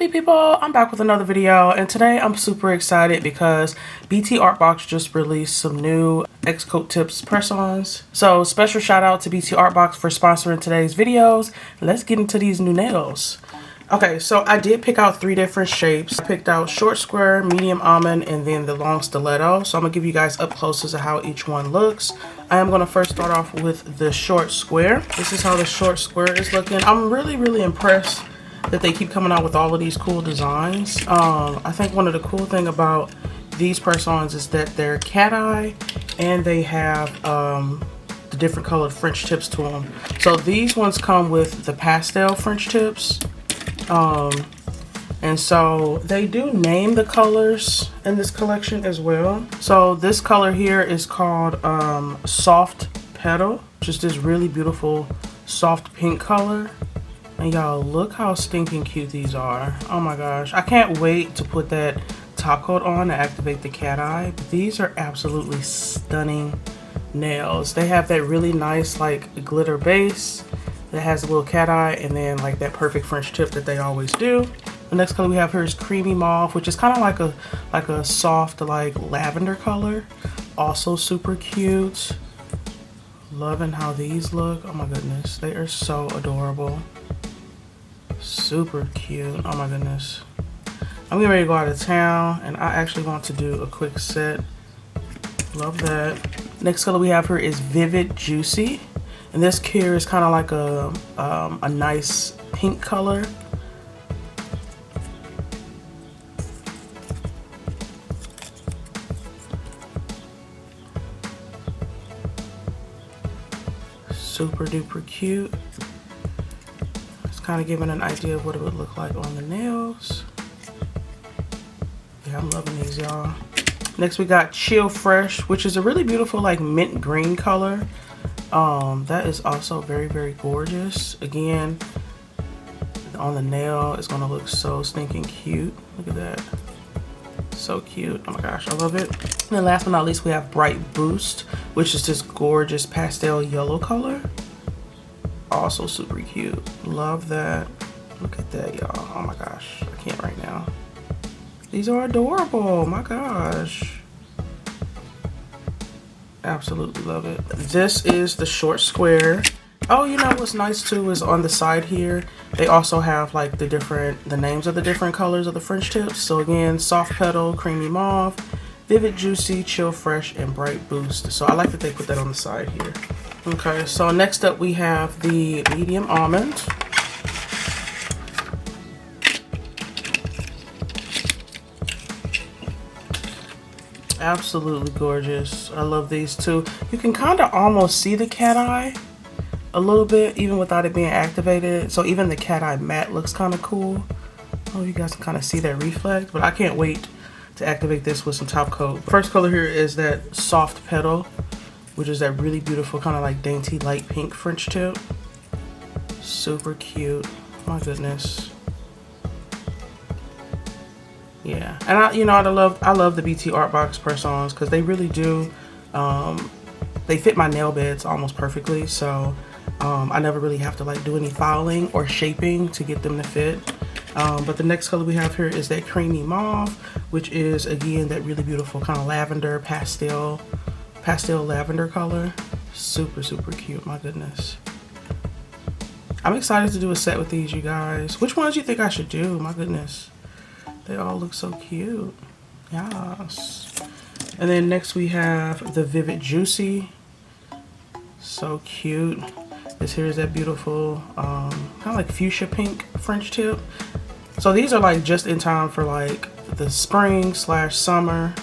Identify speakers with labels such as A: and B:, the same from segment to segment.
A: Happy people, I'm back with another video, and today I'm super excited because BTArtBox just released some new X-Coat Tips press-ons. So special shout out to BTArtBox for sponsoring today's videos. Let's get into these new nails. Okay, so I did pick out 3 different shapes. I picked out short square, medium almond, and then the long stiletto. So I'm gonna give you guys up close as to how each one looks. I am gonna first start off with the short square. This is how the short square is looking. I'm really impressed that they keep coming out with all of these cool designs. I think one of the cool thing about these press-ons is that they're cat eye and they have the different colored French tips to them. So these ones come with the pastel French tips. And so they do name the colors in this collection as well. So this color here is called Soft Petal, just this really beautiful soft pink color. And y'all, look how stinking cute these are. Oh my gosh, I can't wait to put that top coat on to activate the cat eye. But these are absolutely stunning nails. They have that really nice like glitter base that has a little cat eye, and then like that perfect French tip that they always do. The next color we have here is Creamy Mauve, which is kind of like a soft like lavender color. Also super cute. Loving how these look. Oh my goodness, they are so adorable. Super cute. Oh my goodness. I'm getting ready to go out of town and I actually want to do a quick set. Love that. Next color we have here is Vivid Juicy. And this here is kind of like a nice pink color. Super duper cute. Kind of giving an idea of what it would look like on the nails. Yeah, I'm loving these, y'all. Next we got Chill Fresh, which is a really beautiful like mint green color. That is also very gorgeous. Again, on the nail, it's gonna look so stinking cute. Look at that. So cute. Oh my gosh, I love it. And then last but not least, we have Bright Boost, which is this gorgeous pastel yellow color. Also super cute. Love that. Look at that, y'all. Oh my gosh, I can't right now. These are adorable. My gosh, absolutely love it. This is the short square. Oh, you know what's nice too is on the side here they also have like the names of the different colors of the French tips. So again, Soft Petal, Creamy Mauve, Vivid Juicy, Chill Fresh, and Bright Boost. So I like that they put that on the side here. Okay, so next up we have the medium almond. Absolutely gorgeous. I love these too. You can kind of almost see the cat eye a little bit even without it being activated. So even the cat eye matte looks kind of cool. Oh, you guys can kind of see that reflect, but I can't wait to activate this with some top coat. First color here is that Soft Petal, which is that really beautiful kind of like dainty light pink French tip. Super cute. My goodness. Yeah, and I love the BTArtBox press-ons because they really do. They fit my nail beds almost perfectly, so I never really have to like do any filing or shaping to get them to fit. But the next color we have here is that Creamy Mauve, which is again that really beautiful kind of lavender pastel lavender color. Super cute. My goodness, I'm excited to do a set with these, you guys. Which ones do you think I should do? My goodness, they all look so cute. Yes. And then next we have the Vivid Juicy. So cute. This here is that beautiful kind of like fuchsia pink French tip. So these are like just in time for like the spring / summer.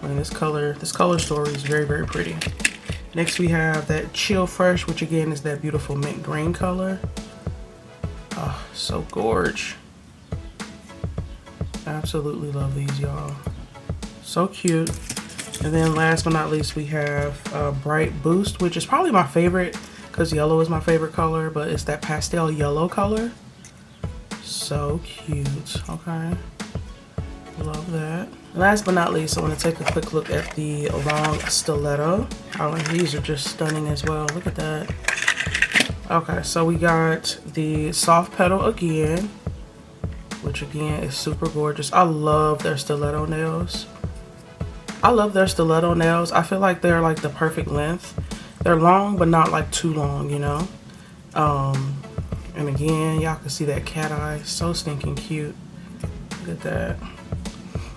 A: I mean, this color story is very pretty. Next we have that Chill Fresh, which again is that beautiful mint green color. Oh, so gorge. Absolutely love these, y'all. So cute. And then last but not least we have Bright Boost, which is probably my favorite because yellow is my favorite color, but it's that pastel yellow color. So cute. Okay, love that. Last but not least, I want to take a quick look at the long stiletto. Oh, and these are just stunning as well. Look at that. Okay, so we got the Soft Petal again. which again is super gorgeous. I love their stiletto nails. I love their stiletto nails. I feel like they're like the perfect length. They're long, but not like too long, you know? And again, y'all can see that cat eye. So stinking cute. Look at that.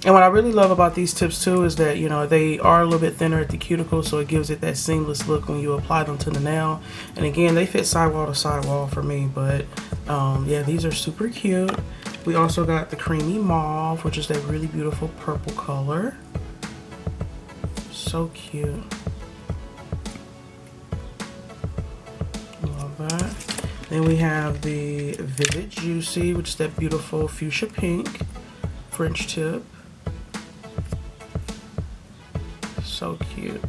A: And what I really love about these tips too is that, you know, they are a little bit thinner at the cuticle, so it gives it that seamless look when you apply them to the nail. And again, they fit sidewall to sidewall for me, but yeah, these are super cute. We also got the creamy mauve, which is that really beautiful purple color. So cute. Love that. Then we have the Vivid Juicy, which is that beautiful fuchsia pink French tip. So cute.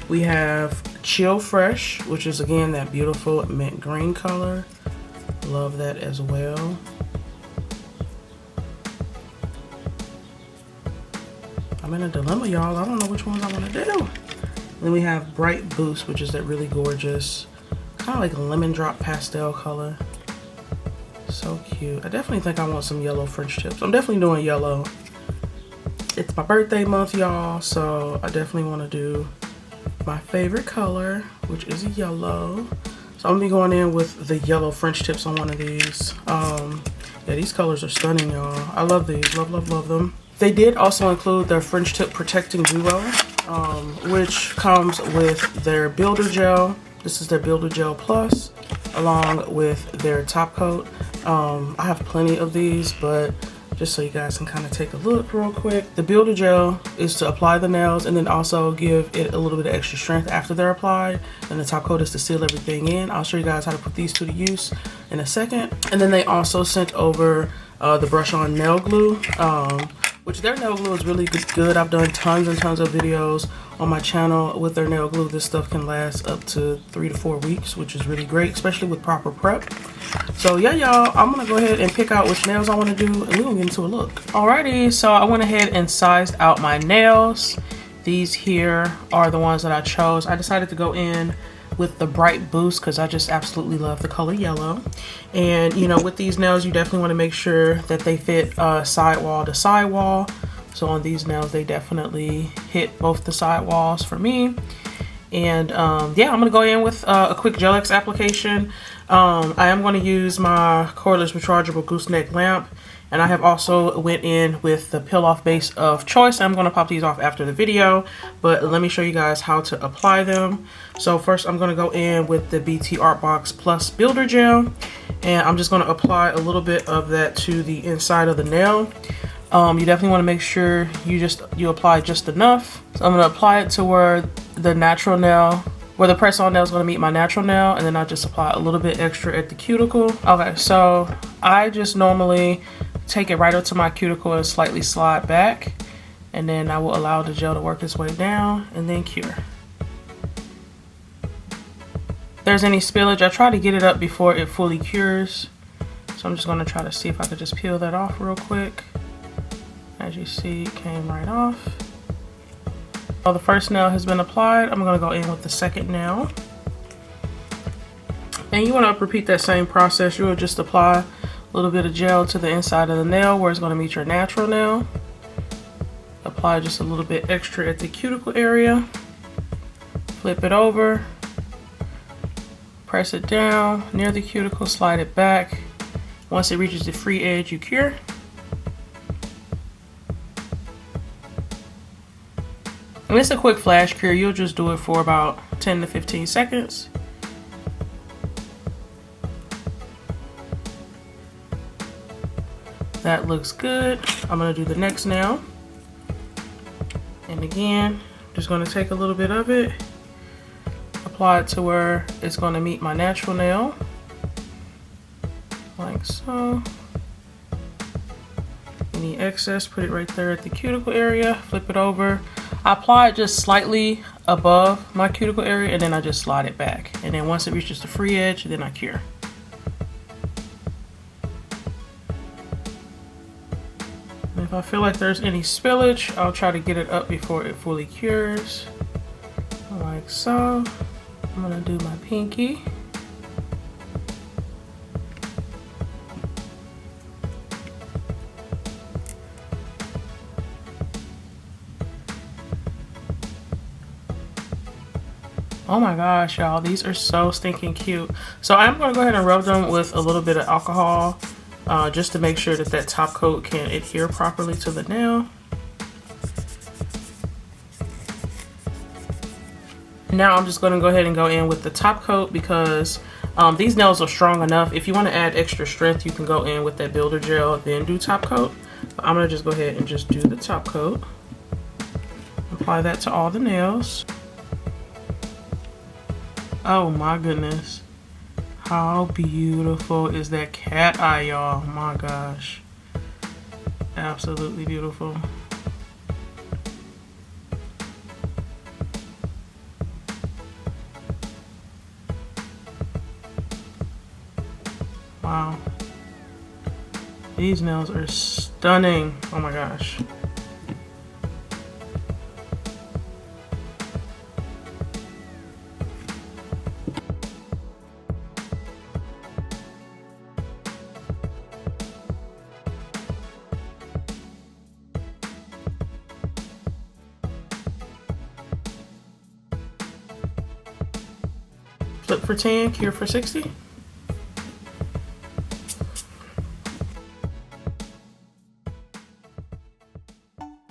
A: We have Chill Fresh, which is again that beautiful mint green color. Love that as well. I'm in a dilemma, y'all. I don't know which ones I want to do. Then we have Bright Boost, which is that really gorgeous, kind of like a lemon drop pastel color. So cute. I definitely think I want some yellow French tips. I'm definitely doing yellow. It's my birthday month, y'all, so I definitely want to do my favorite color, which is yellow. So I'm gonna be going in with the yellow French tips on one of these. Yeah, these colors are stunning, y'all. I love these. Love, love, love them. They did also include their French tip protecting duo, which comes with their builder gel. This is their builder gel plus, along with their top coat. I have plenty of these, but just so you guys can kind of take a look real quick. The builder gel is to apply the nails and then also give it a little bit of extra strength after they're applied. And the top coat is to seal everything in. I'll show you guys how to put these two to use in a second. And then they also sent over the brush on nail glue, which their nail glue is really good. I've done tons and tons of videos on my channel with their nail glue. This stuff can last up to 3 to 4 weeks, which is really great, especially with proper prep. So yeah, y'all, I'm gonna go ahead and pick out which nails I want to do, and we're gonna get into a look. Alrighty, so I went ahead and sized out my nails. These here are the ones that I chose. I decided to go in with the Bright Boost because I just absolutely love the color yellow. And you know, with these nails, you definitely want to make sure that they fit sidewall to sidewall. So on these nails, they definitely hit both the sidewalls for me. And yeah, I'm gonna go in with a quick Gel X application. I am going to use my cordless rechargeable gooseneck lamp, and I have also went in with the peel off base of choice. I'm going to pop these off after the video, but let me show you guys how to apply them. So first I'm going to go in with the BTArtBox Plus Builder Gel, and I'm just going to apply a little bit of that to the inside of the nail. You definitely want to make sure you apply just enough. So I'm going to apply it to where the natural nail, where the press-on nail is going to meet my natural nail, and then I just apply a little bit extra at the cuticle. Okay, so I just normally take it right up to my cuticle and slightly slide back, and then I will allow the gel to work its way down and then cure. If there's any spillage, I try to get it up before it fully cures. So I'm just going to try to see if I could just peel that off real quick. As you see, it came right off. So the first nail has been applied. I'm going to go in with the second nail. And you want to repeat that same process. You will just apply a little bit of gel to the inside of the nail where it's going to meet your natural nail. Apply just a little bit extra at the cuticle area. Flip it over. Press it down near the cuticle, slide it back. Once it reaches the free edge, you cure. And it's a quick flash cure. You'll just do it for about 10 to 15 seconds. That looks good. I'm gonna do the next nail. And again, just gonna take a little bit of it, apply it to where it's gonna meet my natural nail. Like so. Any excess, put it right there at the cuticle area, flip it over. I apply it just slightly above my cuticle area, and then I just slide it back. And then once it reaches the free edge, then I cure. And if I feel like there's any spillage, I'll try to get it up before it fully cures. Like so. I'm gonna do my pinky. Oh my gosh, y'all, these are so stinking cute. So I'm gonna go ahead and rub them with a little bit of alcohol just to make sure that that top coat can adhere properly to the nail. Now I'm just gonna go ahead and go in with the top coat because these nails are strong enough. If you wanna add extra strength, you can go in with that builder gel, then do top coat. But I'm gonna just go ahead and just do the top coat. Apply that to all the nails. Oh my goodness. How beautiful is that cat eye, y'all? Oh my gosh. Absolutely beautiful. Wow. These nails are stunning. Oh my gosh. Flip for 10, cure for 60.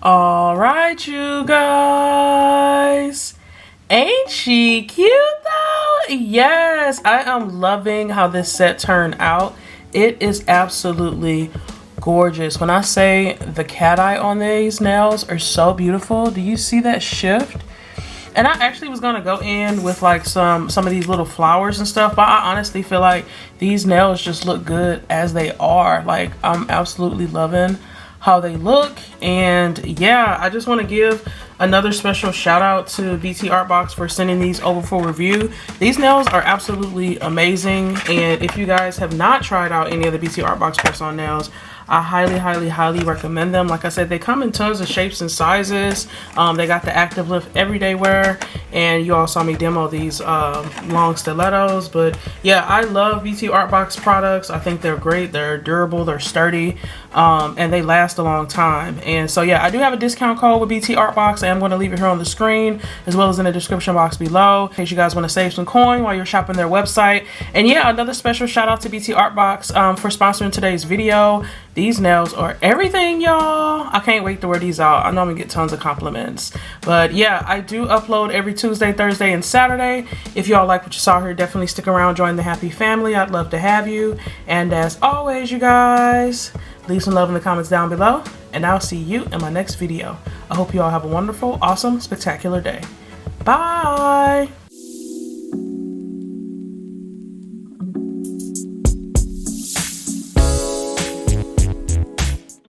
A: All right, you guys. Ain't she cute though? Yes, I am loving how this set turned out. It is absolutely gorgeous. When I say the cat eye on these nails are so beautiful, do you see that shift? And I actually was gonna go in with like some of these little flowers and stuff, but I honestly feel like these nails just look good as they are. Like, I'm absolutely loving how they look. And yeah, I just want to give another special shout out to BTArtBox for sending these over for review. These nails are absolutely amazing, and if you guys have not tried out any of the BTArtBox press-on nails, I highly recommend them. Like I said, they come in tons of shapes and sizes. They got the active lift everyday wear, and you all saw me demo these long stilettos. But yeah, I love BTArtBox products. I think they're great. They're durable, they're sturdy, and they last a long time. And so yeah, I do have a discount code with BTArtBox. I'm going to leave it here on the screen as well as in the description box below in case you guys want to save some coin while you're shopping their website. And yeah, another special shout out to BTArtBox for sponsoring today's video. These nails are everything, y'all. I can't wait to wear these out. I know I'm gonna get tons of compliments. But yeah, I do upload every Tuesday, Thursday, and Saturday. If y'all like what you saw here, definitely stick around, join the happy family. I'd love to have you. And as always, you guys, leave some love in the comments down below, and I'll see you in my next video. I hope you all have a wonderful, awesome, spectacular day. Bye.